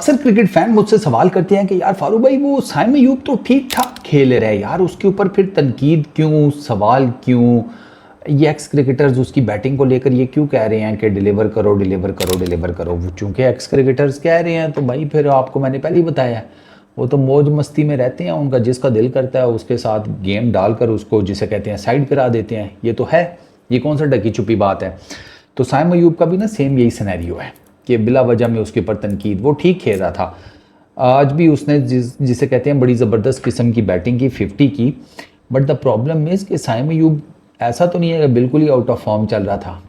अक्सर cricket fan मुझसे सवाल करते हैं कि यार फारूक भाई वो साइम अयूब तो ठीक ठाक खेल रहे हैं यार, उसके ऊपर फिर तनकीद क्यों, सवाल क्यों, ये एक्स क्रिकेटर्स उसकी बैटिंग को लेकर ये क्यों कह रहे हैं कि डिलीवर करो डिलीवर करो डिलीवर करो। चूँकि एक्स क्रिकेटर्स कह रहे हैं तो भाई फिर आपको मैंने पहले ही बताया वो तो मौज मस्ती में रहते हैं, उनका जिसका दिल करता है उसके साथ गेम डालकर उसको जिसे कहते हैं साइड करा देते हैं। ये तो है, ये कौन सा ढकी छुपी बात है। तो साइम अयूब का भी ना सेम यही सिनेरियो है कि बिला वजह में उसके ऊपर तनकीद, वो ठीक खेल रहा था। आज भी उसने जिसे कहते हैं बड़ी ज़बरदस्त किस्म की बैटिंग की, 50 की। बट द प्रॉब्लम इज़ कि साइम अयूब ऐसा तो नहीं है कि बिल्कुल ही आउट ऑफ फॉर्म चल रहा था।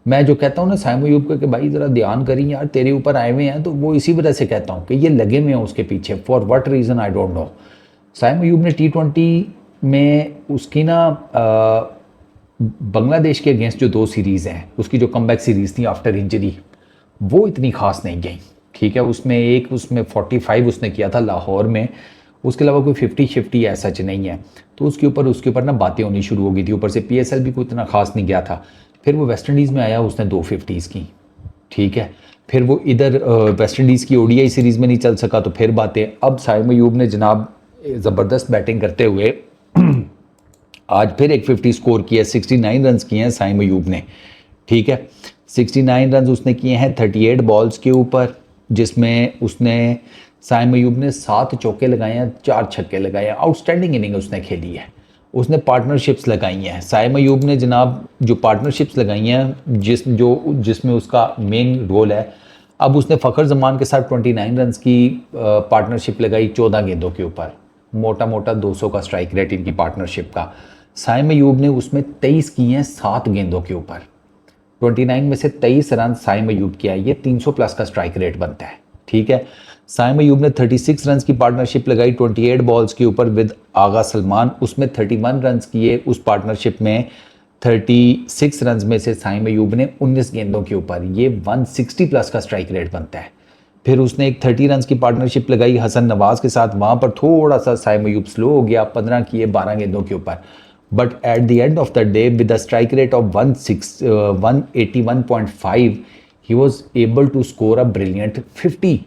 मैं जो कहता हूँ ना साइम अयूब को कि भाई ज़रा ध्यान करी यार, तेरे ऊपर आए हुए हैं, तो वो इसी वजह से कहता हूँ कि ये लगे हुए हैं उसके पीछे, for what reason I don't know. Saim Ayub ने T20 में उसकी ना बांग्लादेश के अगेंस्ट जो 2 सीरीज़ हैं, उसकी जो कमबैक सीरीज़ थी आफ्टर इंजरी, वो इतनी खास नहीं गई। ठीक है, उसमें 45 उसने किया था लाहौर में, उसके अलावा कोई 50-50 ऐसा सच नहीं है। तो उसके ऊपर ना बातें होनी शुरू हो गई थी। ऊपर से PSL भी कोई इतना खास नहीं गया था। फिर वो वेस्ट इंडीज़ में आया, उसने 2 50s की। ठीक है, फिर वो इधर वेस्ट इंडीज़ की ODI सीरीज़ में नहीं चल सका, तो फिर बातें। अब साइम अयूब ने जनाब ज़बरदस्त बैटिंग करते हुए आज फिर एक 50 स्कोर किया, 69 रन किए हैं साइम अयूब ने। ठीक है, 69 रन उसने किए हैं 38 बॉल्स के ऊपर, जिसमें उसने साइम अयूब ने 7 चौके लगाए हैं, 4 छक्के लगाए हैं। आउटस्टैंडिंग इनिंग उसने खेली है। उसने पार्टनरशिप्स लगाई हैं साइम अयूब ने जनाब, जो पार्टनरशिप्स लगाई हैं जिसमें उसका मेन रोल है। अब उसने फ़खर जमान के साथ 29 रन की पार्टनरशिप लगाई 14 गेंदों के ऊपर, मोटा मोटा 200 का स्ट्राइक रेट इनकी पार्टनरशिप का। साइम अयूब ने उसमें 23 किए हैं 7 गेंदों के ऊपर। 29 में से 23 रन साइम अयूब किया, ये 300 प्लस का स्ट्राइक रेट बनता है। ठीक है, साइम अयूब ने 36 रन की पार्टनरशिप लगाई 28 बॉल्स के ऊपर विद आगा सलमान, उसमें 31 रन किए उस पार्टनरशिप में। 36 रन में से साइम अयूब ने 19 गेंदों के ऊपर, ये 160 प्लस का स्ट्राइक रेट बनता है। फिर उसने एक 30 रन की पार्टनरशिप लगाई हसन नवाज के साथ, वहाँ पर थोड़ा सा साइम अयूब स्लो हो गया, 15 किए 12 गेंदों के ऊपर। But at the end of the day with a strike rate of 181.5 he was able to score a brilliant 50।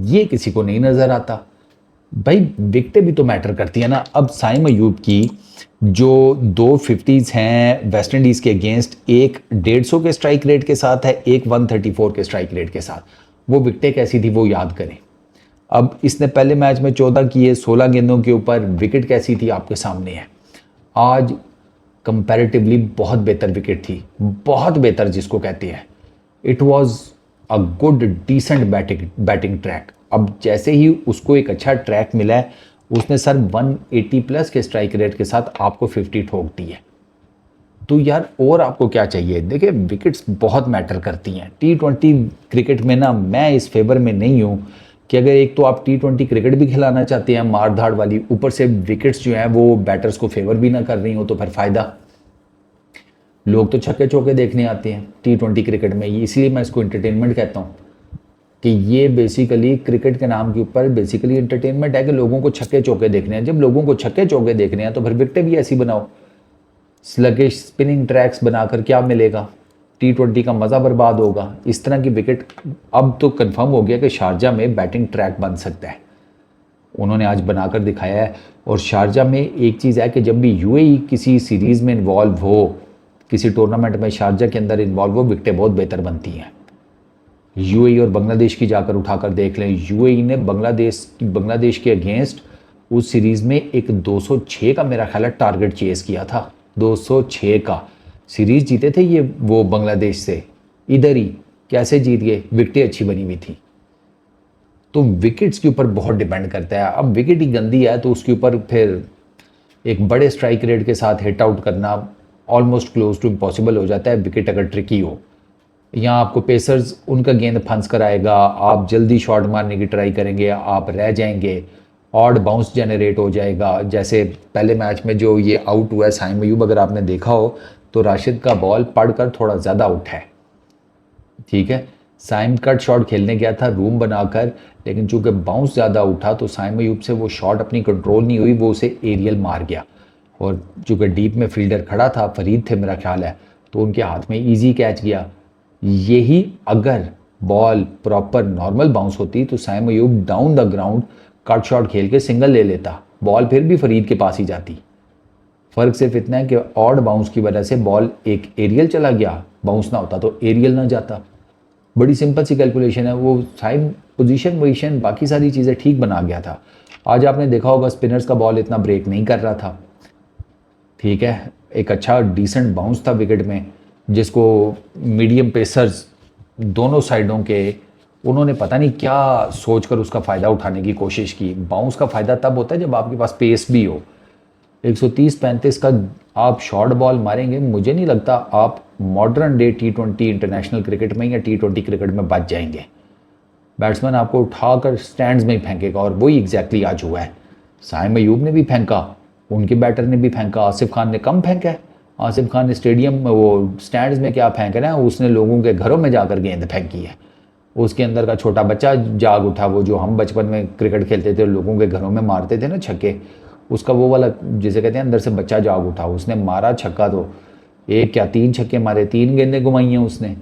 ये किसी को नहीं नज़र आता। भाई विकेटें भी तो मैटर करती है ना। अब साइम अयूब की जो 2 50s हैं वेस्ट इंडीज़ के अगेंस्ट, एक 150 के स्ट्राइक रेट के साथ है, एक 134 के स्ट्राइक रेट के साथ। वो विकेटें कैसी थी वो याद करें। अब इसने पहले मैच में 14 किए 16 गेंदों के ऊपर, विकेट कैसी थी आपके सामने है। आज कंपैरेटिवली बहुत बेहतर विकेट थी, बहुत बेहतर जिसको कहते हैं। It was a good decent batting track. अब जैसे ही उसको एक अच्छा ट्रैक मिला है, उसने सर 180 प्लस के स्ट्राइक रेट के साथ आपको 50 ठोक दी है। तो यार और आपको क्या चाहिए। देखिए विकेट्स बहुत मैटर करती हैं T20 क्रिकेट में ना। मैं इस फेवर में नहीं हूँ कि अगर एक तो आप T20 क्रिकेट भी खिलाना चाहते हैं मार धाड़ वाली, ऊपर से विकेट्स जो हैं वो बैटर्स को फेवर भी ना कर रही हो, तो फिर फ़ायदा। लोग तो छक्के चौके देखने आते हैं T20 क्रिकेट में, इसलिए मैं इसको एंटरटेनमेंट कहता हूँ कि ये बेसिकली क्रिकेट के नाम के ऊपर बेसिकली एंटरटेनमेंट है कि लोगों को छक्के चौके देखने हैं। जब लोगों को छक्के चौके देखने हैं तो फिर विकेटें भी ऐसी बनाओ। स्लगिश स्पिनिंग ट्रैक्स बनाकर क्या मिलेगा, T20 का मज़ा बर्बाद होगा। इस तरह की विकेट अब तो कंफर्म हो गया कि शारजा में बैटिंग ट्रैक बन सकता है, उन्होंने आज बनाकर दिखाया है। और शारजा में एक चीज़ है कि जब भी UAE किसी सीरीज़ में इन्वॉल्व हो, किसी टूर्नामेंट में शारजा के अंदर इन्वॉल्व हो, विकेटें बहुत बेहतर बनती हैं। UAE और बांग्लादेश की जाकर उठाकर देख लें। UAE ने बांग्लादेश के अगेंस्ट उस सीरीज़ में एक 206 का मेरा ख्याल है टारगेट चेस किया था, 206 का। सीरीज़ जीते थे ये वो बांग्लादेश से, इधर ही कैसे जीत गए, विकेटें अच्छी बनी हुई थी। तो विकेट्स के ऊपर बहुत डिपेंड करता है। अब विकेट ही गंदी है तो उसके ऊपर फिर एक बड़े स्ट्राइक रेट के साथ हिट आउट करना ऑलमोस्ट क्लोज टू इम्पॉसिबल हो जाता है, विकेट अगर ट्रिकी हो। यहाँ आपको पेसर्स उनका गेंद फंस कर आएगा, आप जल्दी शॉट मारने की ट्राई करेंगे, आप रह जाएंगे, ऑड बाउंस जनरेट हो जाएगा। जैसे पहले मैच में जो ये आउट हुआ है साइम अयूब, अगर आपने देखा हो तो राशिद का बॉल पढ़कर थोड़ा ज़्यादा आउट है। ठीक है, साइम कट शॉट खेलने गया था रूम बनाकर, लेकिन चूंकि बाउंस ज़्यादा उठा तो साइम अयूब से वो शॉट अपनी कंट्रोल नहीं हुई, वो उसे एरियल मार गया। और चूंकि डीप में फील्डर खड़ा था, फरीद थे मेरा ख्याल है, तो उनके हाथ में इजी कैच गया। यही अगर बॉल प्रॉपर नॉर्मल बाउंस होती तो Saim Ayub down the ground cut shot खेल के सिंगल ले लेता, बॉल फिर भी फरीद के पास ही जाती। फ़र्क सिर्फ इतना है कि ऑड बाउंस की वजह से बॉल एक एरियल चला गया, बाउंस ना होता तो एरियल ना जाता। बड़ी सिंपल सी कैलकुलेशन है। वो साइम पोजीशन वोजीशन बाकी सारी चीज़ें ठीक बना गया था। आज आपने देखा होगा स्पिनर्स का बॉल इतना ब्रेक नहीं कर रहा था, ठीक है, एक अच्छा डिसेंट बाउंस था विकेट में, जिसको मीडियम पेसर्स दोनों साइडों के उन्होंने पता नहीं क्या सोचकर उसका फ़ायदा उठाने की कोशिश की। बाउंस का फ़ायदा तब होता है जब आपके पास पेस भी हो। 130-35 का आप शॉर्ट बॉल मारेंगे, मुझे नहीं लगता आप modern day T20 international cricket में या T20 क्रिकेट में बच जाएंगे। बैट्समैन आपको उठाकर स्टैंड्स में ही फेंकेगा, और वही एग्जैक्टली आज हुआ है। साइम अयूब ने भी फेंका, उनके बैटर ने भी फेंका, आसिफ खान ने कम फेंका है। आसिफ खान ने स्टेडियम में वो स्टैंड्स में क्या फेंक रहे हैं, उसने लोगों के घरों में जाकर गेंद फेंकी है। उसके अंदर का छोटा बच्चा जाग उठा, वो जो हम बचपन में क्रिकेट खेलते थे लोगों के घरों में मारते थे ना छक्के, उसका वो वाला जिसे कहते हैं अंदर से बच्चा जाग उठा, उसने मारा छक्का। तो एक क्या 3 छक्के मारे, 3 गेंदें घुमाई हैं उसने।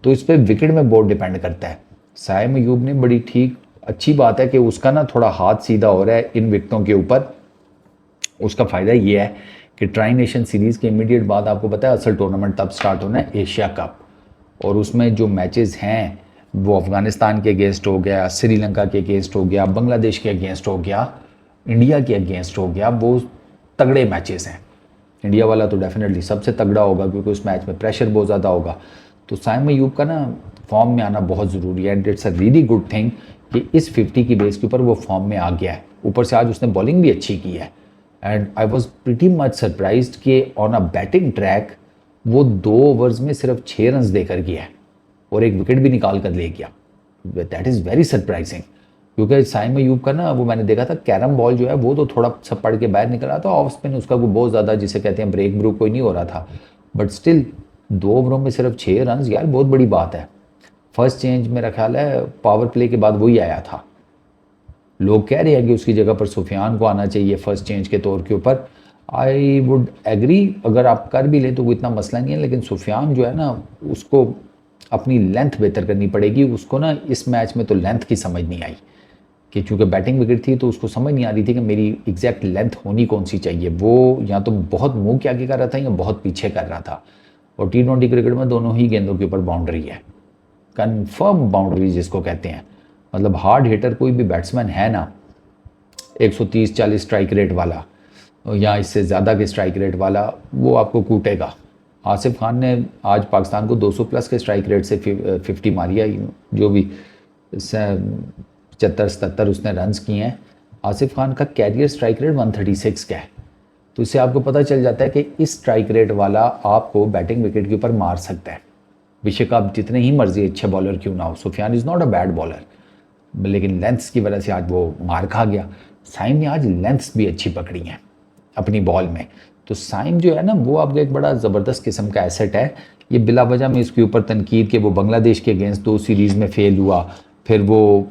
तो इस पर विकेट में बहुत डिपेंड करता है। साइम अयूब ने बड़ी ठीक अच्छी बात है कि उसका ना थोड़ा हाथ सीधा हो रहा है इन विकेटों के ऊपर। उसका फ़ायदा ये है कि ट्राई नेशन सीरीज़ के इमीडिएट बाद आपको पता है असल टूर्नामेंट तब स्टार्ट होना है एशिया कप, और उसमें जो मैचेस हैं वो अफ़गानिस्तान के अगेंस्ट हो गया, श्रीलंका के अगेंस्ट हो गया, बांग्लादेश के अगेंस्ट हो गया, इंडिया के अगेंस्ट हो गया। वो तगड़े मैचेस हैं। इंडिया वाला तो डेफिनेटली सबसे तगड़ा होगा क्योंकि उस मैच में प्रेशर बहुत ज़्यादा होगा। तो साइम अयूब का ना फॉर्म में आना बहुत ज़रूरी है, and it's a really good thing कि इस 50 की बेस के ऊपर वो फॉर्म में आ गया है। ऊपर से आज उसने बॉलिंग भी अच्छी की है, and I was pretty much surprised कि ऑन अ बैटिंग ट्रैक वो 2 ओवर्स में सिर्फ 6 रन देकर गया है और एक विकेट भी निकाल कर ले गया। दैट इज़ वेरी सरप्राइजिंग, क्योंकि साइम अयूब का ना वो मैंने देखा था कैरम बॉल जो है वो तो थोड़ा सब पड़ के बाहर निकल रहा था, ऑफ स्पिन उसका कोई बहुत ज़्यादा जिसे कहते हैं ब्रेक ब्रूक कोई नहीं हो रहा था, बट स्टिल 2 ओवरों में सिर्फ 6 रन यार बहुत बड़ी बात है। फर्स्ट चेंज मेरा ख्याल है पावर प्ले के बाद वही आया था। लोग कह रहे हैं कि उसकी जगह पर सुफियान को आना चाहिए फर्स्ट चेंज के तौर के ऊपर। आई वुड एग्री, अगर आप कर भी लें तो वो इतना मसला नहीं है, लेकिन सुफियान जो है ना उसको अपनी लेंथ बेहतर करनी पड़ेगी। उसको ना इस मैच में तो लेंथ की समझ नहीं आई कि चूँकि बैटिंग विकेट थी तो उसको समझ नहीं आ रही थी कि मेरी एग्जैक्ट लेंथ होनी कौन सी चाहिए। वो या तो बहुत मुंह के आगे कर रहा था या बहुत पीछे कर रहा था, और T20 क्रिकेट में दोनों ही गेंदों के ऊपर बाउंड्री है, कन्फर्म बाउंड्री जिसको कहते हैं। मतलब हार्ड हिटर कोई भी बैट्समैन है ना 130-40 स्ट्राइक रेट वाला या इससे ज़्यादा के स्ट्राइक रेट वाला, वो आपको कूटेगा। आसिफ खान ने आज पाकिस्तान को 200 प्लस के स्ट्राइक रेट से 50 मारी है, जो भी 75-77 उसने रन्स किए हैं। आसिफ खान का कैरियर स्ट्राइक रेट 136 का है, तो इससे आपको पता चल जाता है कि इस स्ट्राइक रेट वाला आपको बैटिंग विकेट के ऊपर मार सकता है, बेशक आप जितने ही मर्जी अच्छे बॉलर क्यों ना हो। Sufiyan is not a bad bowler, लेकिन लेंथ्स की वजह से आज वो मार खा गया। साइम ने आज लेंथ्स भी अच्छी पकड़ी हैं अपनी बॉल में। तो साइम जो है ना वो आपका एक बड़ा ज़बरदस्त किस्म का एसेट है। ये बिला वजह में इसके ऊपर तनकीद के वो बांग्लादेश के अगेंस्ट 2 सीरीज़ में फेल हुआ, फिर वो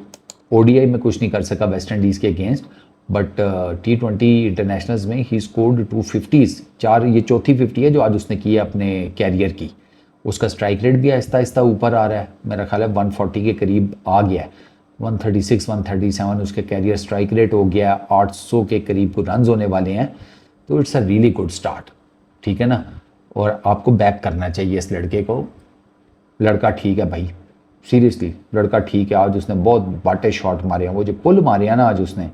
ODI में कुछ नहीं कर सका वेस्ट इंडीज़ के अगेंस्ट, बट T20 इंटरनेशनल्स में ही स्कोर्ड 250s, 4 ये चौथी 50 है जो आज उसने की है अपने कैरियर की। उसका स्ट्राइक रेट भी आहिस्ता आहिस्ता ऊपर आ रहा है, मेरा ख्याल है 140 के करीब आ गया है, 136 137 उसके कैरियर स्ट्राइक रेट हो गया, 800 के करीब को रन होने वाले हैं। तो it's a really good start, ठीक है ना। और आपको बैक करना चाहिए इस लड़के को। लड़का ठीक है भाई, सीरियसली लड़का ठीक है। आज उसने बहुत बाटे शॉट मारे हैं, वो जो पुल मारे हैं ना आज उसने,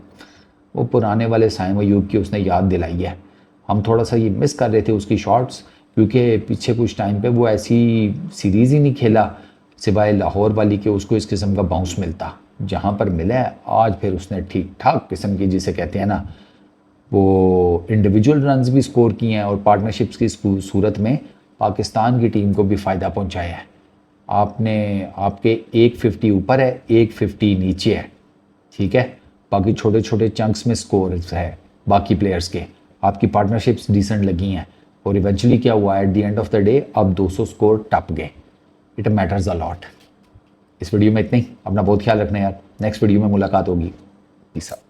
वो पुराने वाले साइम अयूब की उसने याद दिलाई है। हम थोड़ा सा ये मिस कर रहे थे उसकी शॉट्स, क्योंकि पीछे कुछ टाइम पे वो ऐसी सीरीज़ ही नहीं खेला सिवाय लाहौर वाली के उसको इस किस्म का बाउंस मिलता, जहाँ पर मिला है आज फिर उसने ठीक ठाक किस्म की जिसे कहते हैं ना वो इंडिविजुअल रन्स भी स्कोर किए हैं, और पार्टनरशिप्स की सूरत में पाकिस्तान की टीम को भी फ़ायदा पहुंचाया है। आपने आपके 150 ऊपर है, 150 नीचे है, ठीक है। बाकी छोटे छोटे चंक्स में स्कोर है बाकी प्लेयर्स के, आपकी पार्टनरशिप्स डिसेंट लगी हैं, और इवेंचुअली क्या हुआ eight the end of the day अब 200 स्कोर टप गए। It matters a lot. इस वीडियो में इतना ही, अपना बहुत ख्याल रखना यार। नेक्स्ट वीडियो में मुलाकात होगी। Peace out.